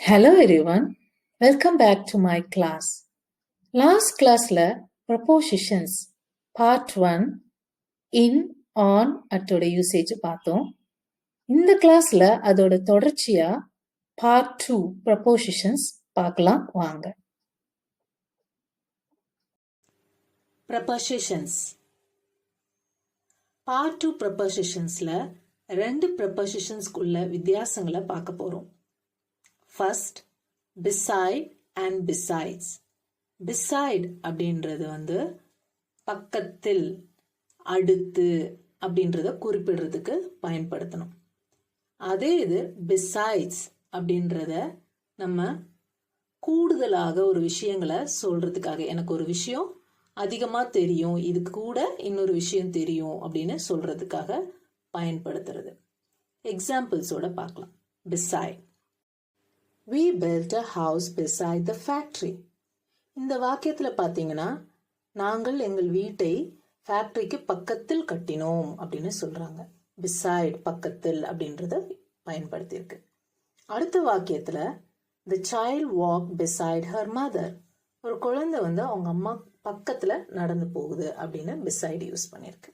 Hello everyone, welcome back to my class. Last classல prepositions part 1 in, on, அட்டோட usage பார்த்தோம். இந்த கிளாஸ்ல அதோட தொடர்ச்சியா part 2 prepositions பார்க்கலாம் வாங்க. Prepositions part 2 prepositionsல ரெண்டு prepositionsக்குள்ள வித்தியாசங்களை பார்க்க போறோம். First, beside and besides. Beside அப்படின்றது பக்கத்தில், அடுத்து அப்படின்றத குறிப்பிடுறதுக்கு பயன்படுத்தணும். அதே இது besides அப்படின்றத நம்ம கூடுதலாக ஒரு விஷயங்களை சொல்றதுக்காக, எனக்கு ஒரு விஷயம் அதிகமா தெரியும், இது கூட இன்னொரு விஷயம் தெரியும் அப்படின்னு சொல்றதுக்காக பயன்படுத்துறது. எக்ஸாம்பிள்ஸோட பார்க்கலாம். beside. We built a house beside the factory. இந்த வாக்கியத்துல பாத்தீங்கன்னா நாங்கள் எங்கள் வீட்டை ஃபேக்டரிக்கு பக்கத்தில் கட்டினோம் அப்படின்னு சொல்றாங்க. beside பக்கத்தில் அப்படின்றத பயன்படுத்தியிருக்கு. அடுத்த வாக்கியத்துல the child walked beside her mother. ஒரு குழந்தை அவங்க அம்மா பக்கத்துல நடந்து போகுது அப்படின்னு beside யூஸ் பண்ணிருக்கு.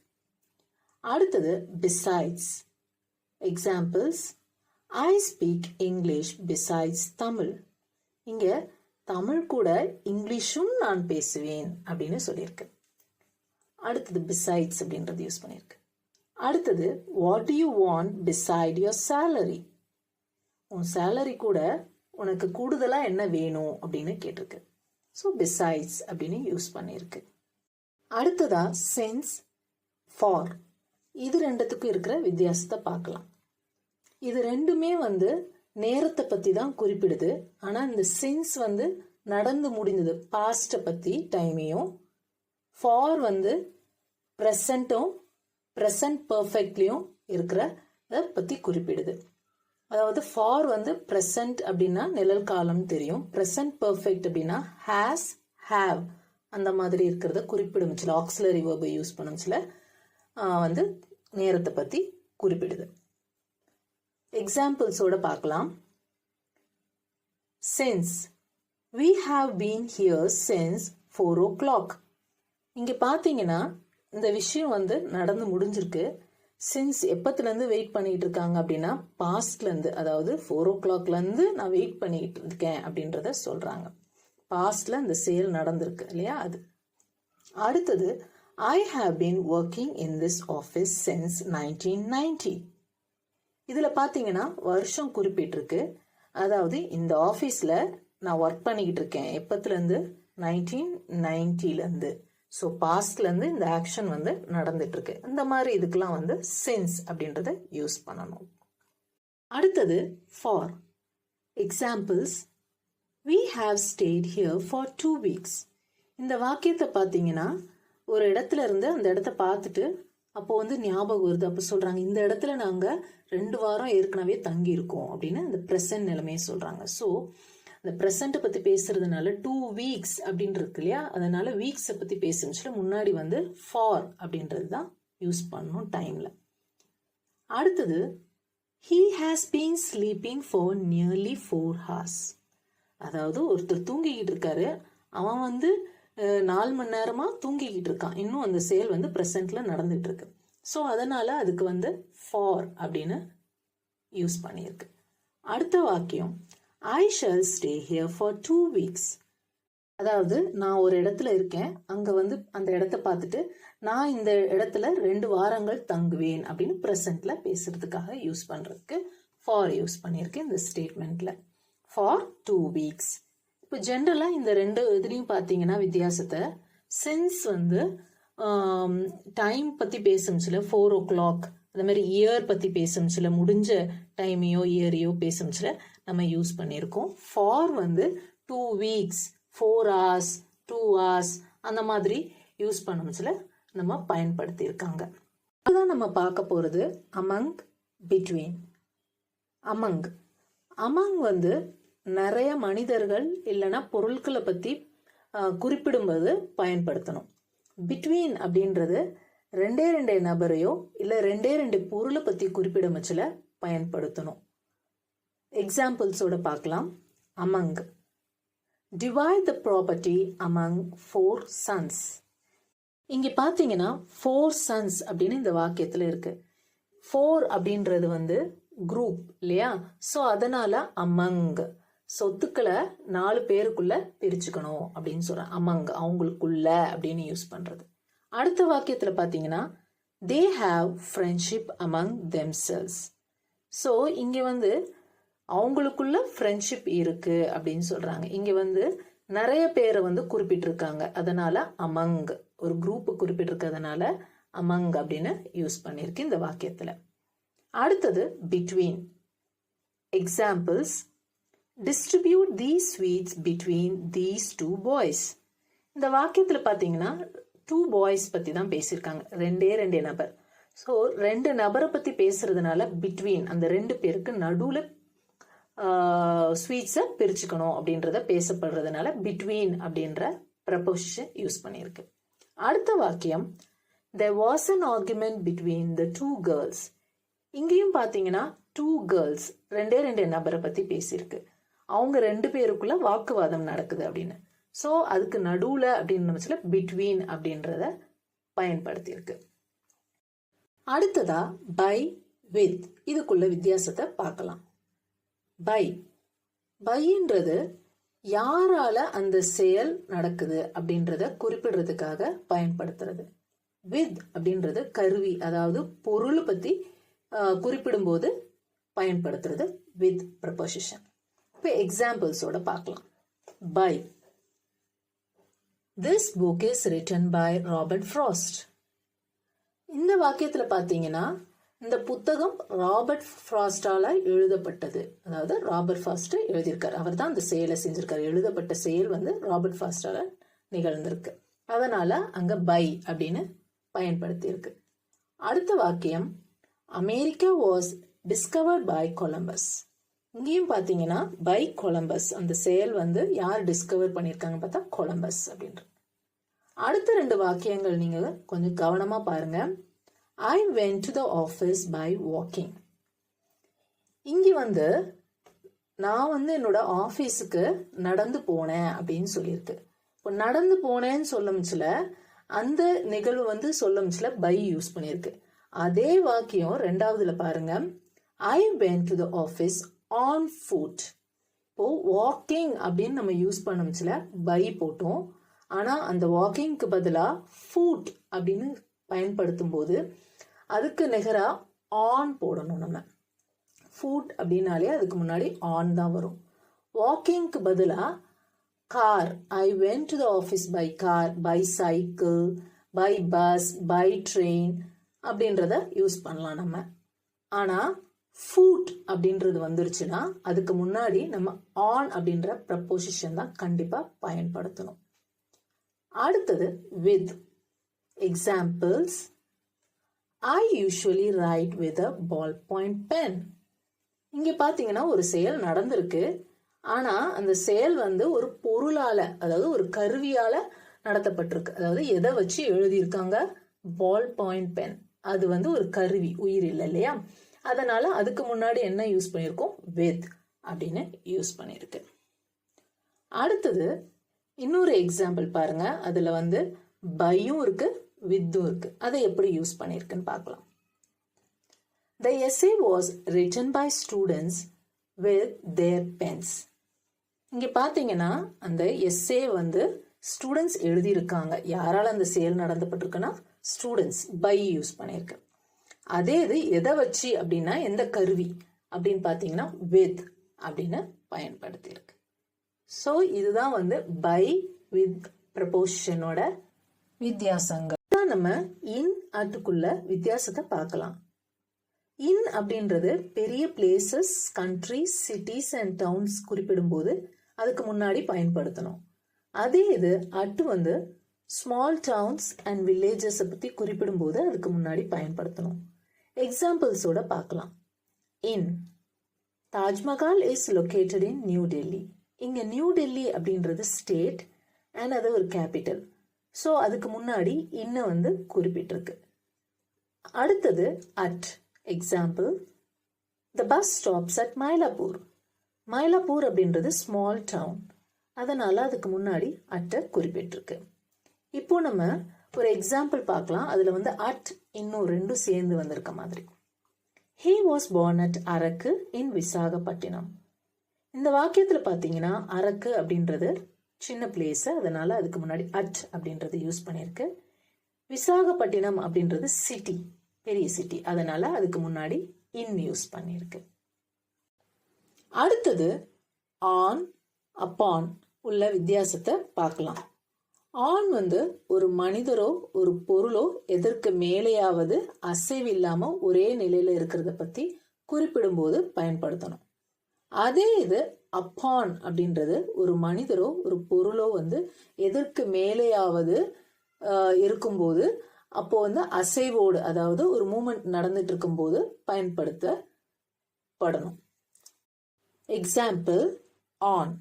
அடுத்தது besides. Examples: I speak English besides Tamil. இங்க தமிழ் கூட இங்கிலீஷும் நான் பேசுவேன் அப்படின்னு சொல்லியிருக்கு. அடுத்தது besides அப்படின்றது யூஸ் பண்ணியிருக்கு. அடுத்தது what do you want beside your salary? உன் salary கூட உனக்கு கூடுதலா என்ன வேணும் அப்படின்னு கேட்டிருக்கு. ஸோ besides அப்படின்னு யூஸ் பண்ணியிருக்கு. அடுத்ததா since, for. இது ரெண்டுத்துக்கும் இருக்கிற வித்தியாசத்தை பார்க்கலாம். இது ரெண்டுமே நேரத்தை பத்தி தான் குறிப்பிடுது. ஆனா இந்த சின்ஸ் நடந்து முடிந்தது, பாஸ்ட பத்தி டைமையும், ஃபார் ப்ரெசண்ட்டும் ப்ரெசன்ட் பர்ஃபெக்ட்லயும் இருக்கிறத பத்தி குறிப்பிடுது. அதாவது ஃபார் ப்ரெசன்ட் அப்படின்னா நிழல் காலம் தெரியும், ப்ரெசன்ட் பர்ஃபெக்ட் அப்படின்னா ஹேஸ், ஹேவ் அந்த மாதிரி இருக்கிறத குறிப்பிடுச்சுல, ஆக்சிலரி வேர்பை யூஸ் பண்ணுச்சுல நேரத்தை பத்தி குறிப்பிடுது. எக்ஸாம்பிள்ஸோட பார்க்கலாம். Since, we have been here since 4 o'clock. இங்க பாத்தீங்கன்னா இந்த விஷயம் நடந்து முடிஞ்சிருக்கு. சின்ஸ் எப்பத்துல இருந்து வெயிட் பண்ணிட்டு இருக்காங்க அப்படின்னா பாஸ்ட்ல இருந்து, அதாவது 4 o'clockல இருந்து நான் வெயிட் பண்ணிட்டு இருக்கேன் அப்படின்றத சொல்றாங்க. பாஸ்ட்ல இந்த சேல் நடந்திருக்கு இல்லையா அது. அடுத்தது I have been working in this office since 1990. இதுல பாத்தீங்கன்னா வருஷம் குறிப்பிட்டிருக்கு. அதாவது இந்த ஆபீஸ்ல நான் ஒர்க் பண்ணிக்கிட்டு இருக்கேன் எப்பத்துல இருந்து, 1990ல இருந்து. ஸோ பாஸ்ட்ல இருந்து இந்த ஆக்ஷன் நடந்துட்டு இருக்கு. இந்த மாதிரி இதுக்கெல்லாம் சின்ஸ் அப்படின்றத யூஸ் பண்ணணும். அடுத்தது for. Examples: we have stayed here for 2 weeks. இந்த வாக்கியத்தை பாத்தீங்கன்னா ஒரு இடத்துல இருந்து அந்த இடத்த பார்த்துட்டு அப்போ ஞாபகம் வருது. அப்போ சொல்றாங்க இந்த இடத்துல நாங்க 2 வாரம் ஏற்கனவே தங்கி இருக்கோம் அப்படின்னு அந்த ப்ரெசன்ட் நிலைமையை சொல்றாங்க. ஸோ அந்த ப்ரெசண்ட்டை பத்தி பேசுறதுனால 2 weeks அப்படின்னு இருக்கு இல்லையா, அதனால வீக்ஸை பத்தி பேசுச்சுல முன்னாடி ஃபார் அப்படின்றது தான் யூஸ் பண்ணணும் டைம்ல. அடுத்தது he has been sleeping for nearly 4 hours. அதாவது ஒருத்தர் தூங்கிக்கிட்டு இருக்காரு, அவன் 4 மணி நேரமா தூங்கிக்கிட்டு இருக்கான், இன்னும் அந்த செயல் ப்ரெசன்ட்ல நடந்துட்டு இருக்கு. ஸோ அதனால அதுக்கு ஃபார் அப்படின்னு யூஸ் பண்ணியிருக்கு. அடுத்த வாக்கியம் I shall stay here for 2 weeks. அதாவது நான் ஒரு இடத்துல இருக்கேன், அங்க அந்த இடத்த பார்த்துட்டு நான் இந்த இடத்துல 2 வாரங்கள் தங்குவேன் அப்படின்னு ப்ரெசன்ட்ல பேசுறதுக்காக யூஸ் பண்றதுக்கு ஃபார் யூஸ் பண்ணியிருக்கேன் இந்த ஸ்டேட்மெண்ட்ல. For 2 weeks. இப்போ ஜென்ரலா இந்த ரெண்டு இதுலயும் பாத்தீங்கன்னா வித்தியாசத்தை, சின்ஸ் டைம் பத்தி பேசும்ல 4 o'clock, அந்த மாதிரி இயர் பத்தி பேசும்ல முடிஞ்ச டைமையோ இயரையோ பேசும்ல நம்ம யூஸ் பண்ணியிருக்கோம். ஃபார் 2 weeks, 4 hours, 2 hours அந்த மாதிரி யூஸ் பண்ணும்ல நம்ம பயன்படுத்தி இருக்காங்க. அதுதான் நம்ம பார்க்க போறது among, between. among நிறைய மனிதர்கள் இல்லைன்னா பொருட்களை பத்தி குறிப்பிடும்போது பயன்படுத்தணும். பிட்வீன் அப்படின்றது 2 நபரையோ இல்ல 2 பொருளை பத்தி குறிப்பிடும் பட்சத்துல பயன்படுத்தணும். எக்ஸாம்பிள்ஸோட பார்க்கலாம். among. Divide the property among 4 sons. இங்க பாத்தீங்கன்னா 4 sons அப்படின்னு இந்த வாக்கியத்துல இருக்கு. 4 அப்படின்றது வந்து குரூப் இல்லையா? சோ அதனால among சொத்துக்களை 4 பேருக்குள்ள பிரிச்சுக்கணும் அப்படின்னு சொல்றேன். among அவங்களுக்குள்ள அப்படின்னு யூஸ் பண்றது. அடுத்த வாக்கியத்துல பாத்தீங்கன்னா they have friendship among themselves. So இங்க வந்து அவங்களுக்குள்ள ஃப்ரெண்ட்ஷிப் இருக்கு அப்படின்னு சொல்றாங்க. இங்க வந்து நிறைய பேரை வந்து குறிப்பிட்டிருக்காங்க, அதனால among ஒரு குரூப் குறிப்பிட்டிருக்கிறதுனால among அப்படின்னு யூஸ் பண்ணிருக்கு இந்த வாக்கியத்துல. அடுத்தது between. Examples, distribute these sweets between these 2 boys. இந்த வாக்கியத்துல பாத்தீங்கன்னா 2 boys பத்தி தான் பேசியிருக்காங்க, ரெண்டே நபர். ஸோ 2 நபரை பத்தி பேசுறதுனால பிட்வீன் அந்த 2 பேருக்கு நடுவுல ஸ்வீட்ஸை பிரிச்சுக்கணும் அப்படின்றத பேசப்படுறதுனால பிட்வீன் அப்படின்ற ப்ரப்போசிஷன் யூஸ் பண்ணியிருக்கு. அடுத்த வாக்கியம், there was an argument between the 2 girls. இங்கேயும் பாத்தீங்கன்னா 2 girls ரெண்டே நபரை பத்தி பேசியிருக்கு. அவங்க 2 பேருக்குள்ள வாக்குவாதம் நடக்குது அப்படின்னு. ஸோ அதுக்கு நடுவுல அப்படின்னு பிட்வீன் அப்படின்றத பயன்படுத்தியிருக்கு. அடுத்ததா பை வித், இதுக்குள்ள வித்தியாசத்தை பார்க்கலாம். பைன்றது யாரால அந்த செயல் நடக்குது அப்படின்றத குறிப்பிடுறதுக்காக பயன்படுத்துறது. வித் அப்படின்றது கருவி, அதாவது பொருள் பத்தி குறிப்பிடும் போது பயன்படுத்துறது வித் ப்ரப்போசிஷன். இப்போ எக்ஸாம்பிள்ஸோட பார்க்கலாம். By, this book is written by Robert Frost. இந்த வாக்கியத்துல பாத்தீங்கன்னா இந்த புத்தகம் ராபர்ட் ஃப்ராஸ்டால எழுதப்பட்டது, அதாவது ராபர்ட் ஃப்ராஸ்ட் எழுதியிருக்காரு, அவர் தான் அந்த செயலை செஞ்சிருக்காரு. எழுதப்பட்ட செயல் வந்து ராபர்ட் ஃப்ராஸ்டால நிகழ்ந்திருக்கு, அதனால அங்க பை அப்படின்னு பயன்படுத்தி இருக்கு. அடுத்த வாக்கியம், America was discovered by Columbus. இங்கேயும் பாத்தீங்கன்னா பை கொலம்பஸ், அந்த செயல் வந்து யார் டிஸ்கவர் பண்ணியிருக்காங்க பார்த்தா கொலம்பஸ் அப்படின்ற. அடுத்த 2 வாக்கியங்கள் நீங்க கொஞ்சம் கவனமா பாருங்க. I went to the office by walking. இங்க வந்து நான் வந்து என்னோட ஆபீஸுக்கு நடந்து போனேன் அப்படின்னு சொல்லியிருக்கு. இப்போ நடந்து போனேன்னு சொல்லமுச்சுல அந்த நிகழ்வு வந்து சொல்லமுச்சுல பை யூஸ் பண்ணியிருக்கு. அதே வாக்கியம் 2வதுல பாருங்க, I went to the office on foot. இப்போ வாக்கிங் அப்படின்னு நம்ம யூஸ் பண்ணமுச்சுல பை போட்டோம். ஆனா அந்த வாக்கிங்க்கு பதிலா ஃபுட் அப்படின்னு பயன்படுத்தும் போது அதுக்கு நிகரா ஆன் போடணும். நம்ம ஃபுட் அப்படின்னாலே அதுக்கு முன்னாடி ஆன் தான் வரும். வாக்கிங்க்கு பதிலா car, I went to the office by car, by cycle, by bus, by train அப்படின்றத யூஸ் பண்ணலாம் நம்ம. ஆனா ஃபுட் அப்படின்றது வந்துருச்சுன்னா அதுக்கு முன்னாடி நம்ம ஆன் அப்படின்ற ப்ரப்போசிஷன் தான் கண்டிப்பா பயன்படுத்தணும். அடுத்தது with. Examples, I usually write with a ballpoint pen. இங்க பாத்தீங்கன்னா ஒரு செயல் நடந்திருக்கு, ஆனா அந்த செயல் வந்து ஒரு பொருளால, அதாவது ஒரு கருவியால நடத்தப்பட்டிருக்கு. அதாவது எதை வச்சு எழுதியிருக்காங்க, பால் பாயிண்ட் பென். அது வந்து ஒரு கருவி, உயிர் இல்லை இல்லையா? அதனால அதுக்கு முன்னாடி என்ன யூஸ் பண்ணியிருக்கோம், with அப்படின்னு யூஸ் பண்ணியிருக்கு. அடுத்தது இன்னொரு எக்ஸாம்பிள் பாருங்க. அதுல வந்து பையும் இருக்கு, வித்தும் இருக்கு. அதை எப்படி யூஸ் பண்ணிருக்குன்னு பார்க்கலாம். The essay was written by students with their pens. இங்க பாத்தீங்கன்னா அந்த எஸ்ஸே வந்து ஸ்டூடெண்ட்ஸ் எழுதியிருக்காங்க. யாரால அந்த செயல் நடந்துபட்டிருக்குன்னா ஸ்டூடெண்ட்ஸ், பை யூஸ் பண்ணியிருக்கு. அதே இது எதை வச்சு அப்படின்னா எந்த கருவி அப்படின்னு பாத்தீங்கன்னா with அப்படின்னு பயன்படுத்தி இருக்கு. ஸோ இதுதான் வந்து பை வித் ப்ரப்போசிஷனோட வித்தியாசங்கள். நம்ம இன் அட்டுக்குள்ள வித்தியாசத்தை பார்க்கலாம். இன் அப்படின்றது பெரிய places, countries, cities and towns குறிப்பிடும் போது அதுக்கு முன்னாடி பயன்படுத்தணும். அதே இது அட்டு வந்து ஸ்மால் டவுன்ஸ் அண்ட் வில்லேஜஸ் பத்தி குறிப்பிடும் போது அதுக்கு முன்னாடி பயன்படுத்தணும். எக்ஸாம்பிள்ஸோட பார்க்கலாம். In, Taj Mahal is located in New Delhi. இங்க நியூ டெல்லி அப்படின்றது ஸ்டேட் அண்ட் அது ஒரு கேபிட்டல். ஸோ அதுக்கு முன்னாடி இன்ன வந்து குறிப்பிட்டிருக்கு. அடுத்தது at. Example, the bus stops at Mylapore. Mylapore அப்படின்றது ஸ்மால் டவுன், அதனால அதுக்கு முன்னாடி அட்டை குறிப்பிட்டிருக்கு. இப்போ நம்ம ஒரு எக்ஸாம்பிள் பார்க்கலாம். அதுல வந்து அட் இன்னும் ரெண்டும் சேர்ந்து வந்திருக்க மாதிரி. He was born at Araku in Visakhapatnam. இந்த வாக்கியத்துல பாத்தீங்கன்னா அரக்கு அப்படின்றது சின்ன பிளேஸ், அதனால அதுக்கு முன்னாடி அட் அப்படின்றது யூஸ் பண்ணிருக்கு. விசாகப்பட்டினம் அப்படின்றது சிட்டி, பெரிய சிட்டி, அதனால அதுக்கு முன்னாடி இன் யூஸ் பண்ணிருக்கு. அடுத்தது ஆன் அப்பான் உள்ள வித்தியாசத்தை பார்க்கலாம். ஆன் வந்து ஒரு மனிதரோ ஒரு பொருளோ எதற்கு மேலேயாவது அசைவில்லாம ஒரே நிலையில இருக்கிறத பத்தி குறிப்பிடும் போது பயன்படுத்தணும். அதே இது அப்பான் அப்படின்றது ஒரு மனிதரோ ஒரு பொருளோ வந்து எதற்கு மேலேயாவது இருக்கும்போது, அப்போ வந்து அசைவோடு, அதாவது ஒரு மூமெண்ட் நடந்துட்டு இருக்கும் போது பயன்படுத்தப்படணும். Example on.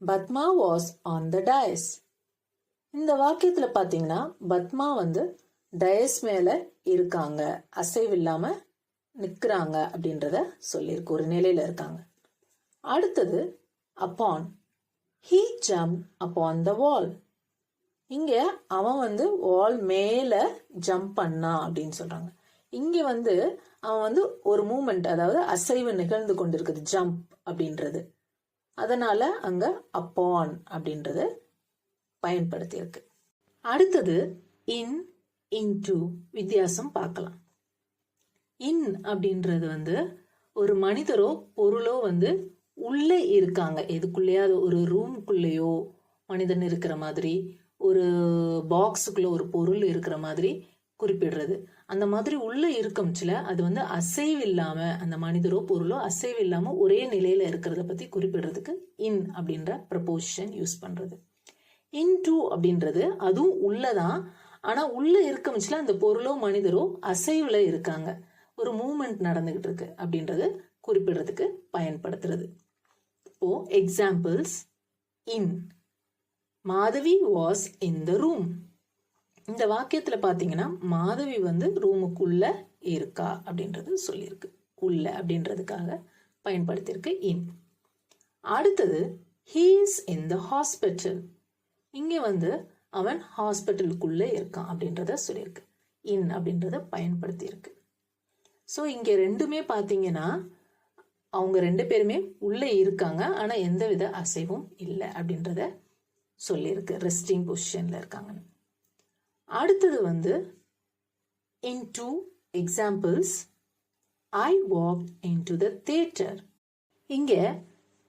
Padma was on the dais. இந்த வாக்கியத்துல பாத்தீங்கன்னா பத்மா வந்து டயஸ் மேல இருக்காங்க, அசைவில்லாம நிக்கிறாங்க அப்படின்றத சொல்லியிருக்கு, ஒரு நிலையில இருக்காங்க. அடுத்தது upon. He jump upon the wall. இங்க அவன் வந்து வால் மேல ஜம்ப் பண்ணா அப்படின்னு சொல்றாங்க. இங்க வந்து அவன் வந்து ஒரு மூமெண்ட், அதாவது அசைவு நிகழ்ந்து கொண்டிருக்குது, ஜம்ப் அப்படின்றது, அதனால அங்க அப்பான் அப்படின்றத பயன்படுத்தி இருக்கு. அடுத்தது இன் இன்டு வித்தியாசம் பார்க்கலாம். இன் அப்படின்றது வந்து ஒரு மனிதரோ பொருளோ வந்து உள்ளே இருக்காங்க, எதுக்குள்ளேயாவது ஒரு ரூம்குள்ளேயோ மனிதன் இருக்கிற மாதிரி, ஒரு பாக்ஸுக்குள்ள ஒரு பொருள் இருக்கிற மாதிரி குறிப்பிடுறது. அந்த மாதிரி உள்ள இருக்கம்ச்சுல அது வந்து அசைவில்லாம, அந்த மனிதரோ பொருளோ அசைவில்லாம ஒரே நிலையில இருக்கிறத பத்தி குறிப்பிடுறதுக்கு இன் அப்படின்ற ப்ரப்போசிஷன் யூஸ் பண்றது. இன் டூ அப்படின்றது அதுவும் உள்ளதான், ஆனா உள்ள இருக்கம்ச்சுல அந்த பொருளோ மனிதரோ அசைவுல இருக்காங்க, ஒரு மூவ்மெண்ட் நடந்துகிட்டு இருக்கு அப்படின்றது குறிப்பிடுறதுக்கு பயன்படுத்துறது. இப்போ examples. In. Madhavi was in the room. இந்த வாக்கியத்துல பாத்தீங்கன்னா மாதவி வந்து ரூமுக்குள்ள இருக்கா அப்படின்றது சொல்லியிருக்கு, உள்ள அப்படின்றதுக்காக பயன்படுத்தியிருக்கு இன். அடுத்தது he is in the hospital. இங்க வந்து அவன் ஹாஸ்பிட்டலுக்குள்ள இருக்கான் அப்படின்றத சொல்லியிருக்கு, இன் அப்படின்றத பயன்படுத்தி இருக்கு. ஸோ இங்க ரெண்டுமே பாத்தீங்கன்னா அவங்க ரெண்டு பேருமே உள்ள இருக்காங்க, ஆனா எந்தவித அசைவும் இல்லை அப்படின்றத சொல்லியிருக்கு, ரெஸ்டிங் பொசிஷன்ல இருக்காங்கன்னு. அடுத்தது வந்து into examples. I walked into the theater. இங்க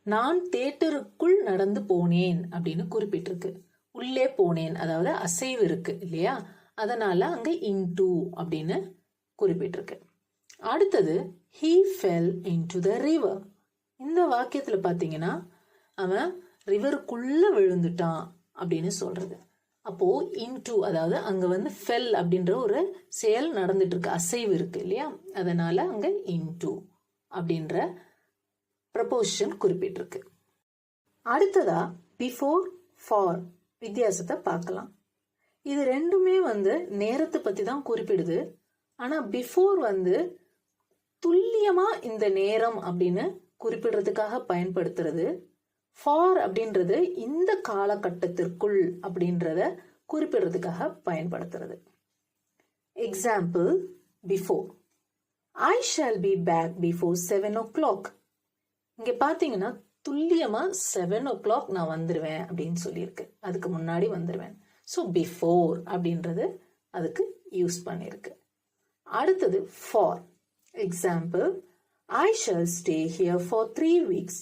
நான் தியேட்டருக்குள் நடந்து போனேன் அப்படின்னு குறிப்பிட்டிருக்கு, உள்ளே போனேன், அதாவது அசைவு இருக்கு இல்லையா, அதனால அங்க into அப்படின்னு குறிப்பிட்டிருக்கு. அடுத்தது he fell into the river. இந்த வாக்கியத்துல பாத்தீங்கன்னா அவன் ரிவருக்குள்ள விழுந்துட்டான் அப்படின்னு சொல்றது. அப்போ இன்டு, அதாவது அங்க வந்து ஃபெல் அப்படின்ற ஒரு செயல் நடந்துட்டு இருக்கு, அசைவு இருக்கு இல்லையா, அதனால அங்க இன்டு அப்படின்ற ப்ரப்போசிஷன் குறிப்பிட்டிருக்கு. அடுத்ததா பிஃபோர் ஃபார் வித்தியாசத்தை பார்க்கலாம். இது ரெண்டுமே வந்து நேரத்தை பத்தி தான் குறிப்பிடுது, ஆனா பிஃபோர் வந்து துல்லியமா இந்த நேரம் அப்படின்னு குறிப்பிடுறதுக்காக பயன்படுத்துறது. ஃபார் அப்படின்றது இந்த காலகட்டத்திற்குள் அப்படின்றத குறிப்பிடுறதுக்காக பயன்படுத்துறது. Example before. I shall be back before 7 o'clock. இங்க பாத்தீங்கன்னா துல்லியமா 7 o'clock நான் வந்துருவேன் அப்படின்னு சொல்லியிருக்கு, அதுக்கு முன்னாடி வந்துருவேன். ஸோ பிஃபோர் அப்படின்றது அதுக்கு யூஸ் பண்ணிருக்கு. அடுத்தது for. Example I shall stay here for 3 weeks.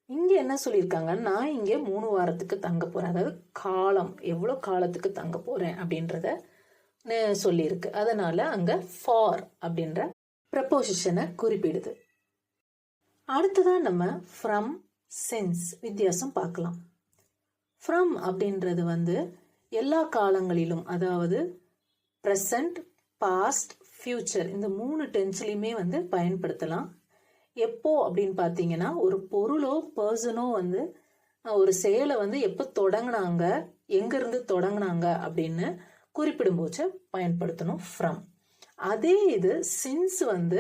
இங்க என்ன சொல்லியிருக்காங்க, நான் இங்க 3 வாரத்துக்கு தங்க போறேன், அதாவது காலம், எவ்வளவு காலத்துக்கு தங்க போறேன் அப்படின்றத சொல்லியிருக்கு, அதனால அங்க ஃபார் அப்படின்ற ப்ரப்போசிஷனை குறிப்பிடுது. அடுத்ததான் நம்ம ஃப்ரம் சின்ஸ் வித்தியாசம் பார்க்கலாம். ஃப்ரம் அப்படின்றது வந்து எல்லா காலங்களிலும், அதாவது ப்ரெசன்ட், பாஸ்ட், ஃபியூச்சர், இந்த 3 டென்ஸ்லையுமே வந்து பயன்படுத்தலாம். எப்போ அப்படின்னு பார்த்தீங்கன்னா ஒரு பொருளோ பர்சனோ வந்து ஒரு செயலை வந்து எப்போ தொடங்கினாங்க, எங்கிருந்து தொடங்கினாங்க அப்படின்னு குறிப்பிடும் போது பயன்படுத்தணும் ஃப்ரம். அதே இது சின்ஸ் வந்து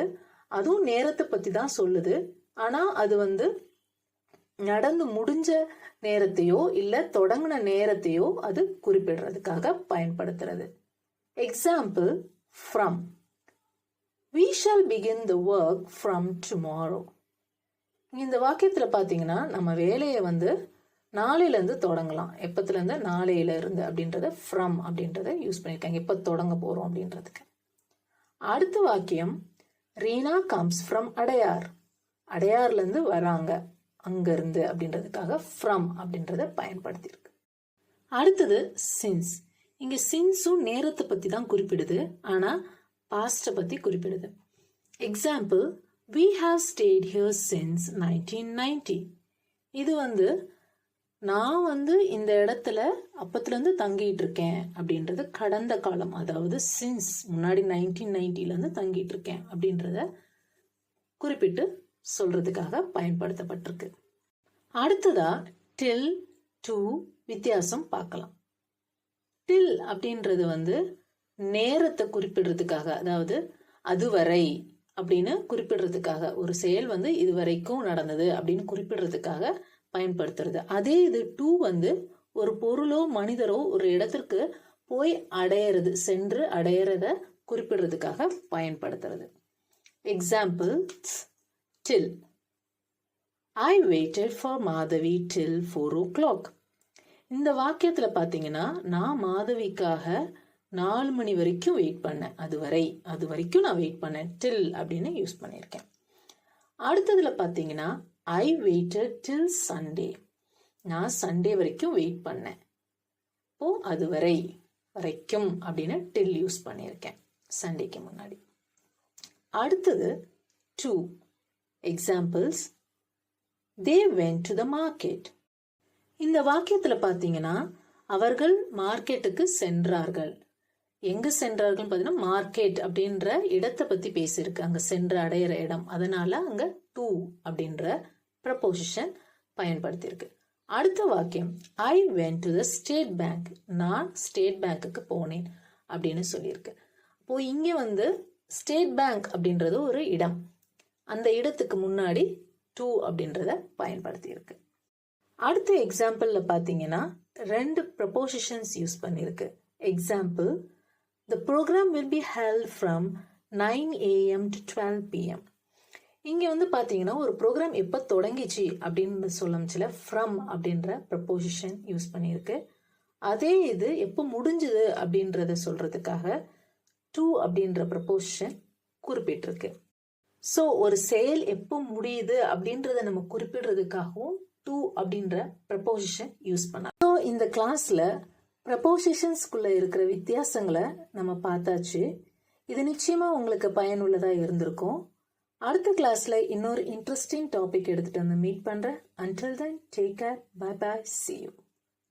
அதுவும் நேரத்தை பத்தி தான் சொல்லுது, ஆனா அது வந்து நடந்து முடிஞ்ச நேரத்தையோ இல்ல தொடங்கின நேரத்தையோ அது குறிப்பிடுறதுக்காக பயன்படுத்துறது. Example, from. We shall begin the work from tomorrow. இந்த வாக்கியத்துல பாத்தீங்கன்னா நம்ம வேலையை வந்து நாளையில இருந்து தொடங்கலாம். எப்பத்துல இருந்து? நாளையில இருந்து அப்படின்றத from அப்படின்றத யூஸ் பண்ணிருக்காங்க. எப்ப தொடங்க போறோம் அப்படின்றதுக்கு. அடுத்த வாக்கியம், ரீனா comes from அடையார். அடையார்ல இருந்து வராங்க, அங்க இருந்து அப்படின்றதுக்காக from அப்படின்றத பயன்படுத்தியிருக்கு. அடுத்தது since. இங்க சின்ஸும் நேரத்தை பத்தி தான் குறிப்பிடுது, ஆனா பாஸ்ட பத்தி குறிப்பிடுது. Example, we have stayed here since 1990. இது வந்து நான் வந்து இந்த இடத்துல அப்பத்துல இருந்து தங்கிட்டு இருக்கேன் அப்படின்றது கடந்த காலம், அதாவது சின்ஸ் முன்னாடி 1990ல இருந்து தங்கிட்டு இருக்கேன் அப்படின்றத குறிப்பிட்டு சொல்றதுக்காக பயன்படுத்தப்பட்டிருக்கு. அடுத்ததா டில் டு வித்தியாசம் பார்க்கலாம். டில் அப்படின்றது வந்து நேரத்தை குறிப்பிடுறதுக்காக, அதாவது அதுவரை அப்படின்னு குறிப்பிடுறதுக்காக, ஒரு செயல் வந்து இதுவரைக்கும் நடந்தது அப்படின்னு குறிப்பிடுறதுக்காக பயன்படுத்துறது. அதே இது டு வந்து ஒரு பொருளோ மனிதரோ ஒரு இடத்திற்கு போய் அடையிறது, சென்று அடையிறத குறிப்பிடுறதுக்காக பயன்படுத்துறது. Example, till. I waited for Madhavi till 4 o'clock. இந்த வாக்கியத்துல பாத்தீங்கன்னா நான் மாதவிக்காக 4 மணி வரைக்கும் வெயிட் பண்ணேன். அது வரைக்கும் நான் வெயிட் பண்ணேன். till அப்படின்னு யூஸ் பண்ணியிருக்கேன். அடுத்ததுல பாத்தீங்கன்னா I waited till Sunday. நான் சண்டே வரைக்கும் வெயிட் பண்ணேன். இப்போ அது வரைக்கும் அப்படின்னு till யூஸ் பண்ணியிருக்கேன் சண்டேக்கு முன்னாடி. அடுத்தது to. Examples, they went to the market. இந்த வாக்கியத்துல பாத்தீங்கன்னா அவர்கள் மார்க்கெட்டுக்கு சென்றார்கள். எங்க சென்றார்கள் பாத்தீங்கன்னா மார்க்கெட் அப்படின்ற இடத்தை பத்தி பேசியிருக்கு, அங்க சென்று அடையிற இடம். அதனால அங்க to அப்படின்ற ப்ரப்போசிஷன் பயன்படுத்தியிருக்கு. அடுத்த வாக்கியம், I went to the state bank. நான் ஸ்டேட் பேங்க்குக்கு போனேன் அப்படின்னு சொல்லியிருக்கு. அப்போ இங்க வந்து ஸ்டேட் பேங்க் அப்படின்றது ஒரு இடம், அந்த இடத்துக்கு முன்னாடி to அப்படின்றத பயன்படுத்தி இருக்கு. அடுத்த எக்ஸாம்பிள்ல பாத்தீங்கன்னா 2 ப்ரப்போசிஷன்ஸ் யூஸ் பண்ணிருக்கு. Example, the program will be held from 9 AM to 12 PM. இங்க வந்து பாத்தீங்கன்னா ஒரு ப்ரோக்ராம் எப்ப தொடங்கிச்சு அப்படின்னு சொல்லச்சுல from அப்படின்ற ப்ரப்போசிஷன் யூஸ் பண்ணிருக்கு. அதே இது எப்போ முடிஞ்சது அப்படின்றத சொல்றதுக்காக to அப்படின்ற ப்ரப்போசிஷன் குறிப்பிட்டிருக்கு. ஸோ ஒரு செயல் எப்போ முடியுது அப்படின்றத நம்ம குறிப்பிடுறதுக்காகவும் to அப்படின்ற ப்ரப்போசிஷன் யூஸ் பண்ணலாம். ஸோ இந்த கிளாஸ்ல ப்ரப்போசிஷன்ஸ்குள்ள இருக்கிற வித்தியாசங்களை நம்ம பார்த்தாச்சு. இது நிச்சயமா உங்களுக்கு பயனுள்ளதா இருந்திருக்கும். அடுத்த கிளாஸ்ல இன்னொரு இன்ட்ரெஸ்டிங் டாபிக் எடுத்துட்டு வந்து மீட் பண்றேன். Until then, take care. Bye bye. See you.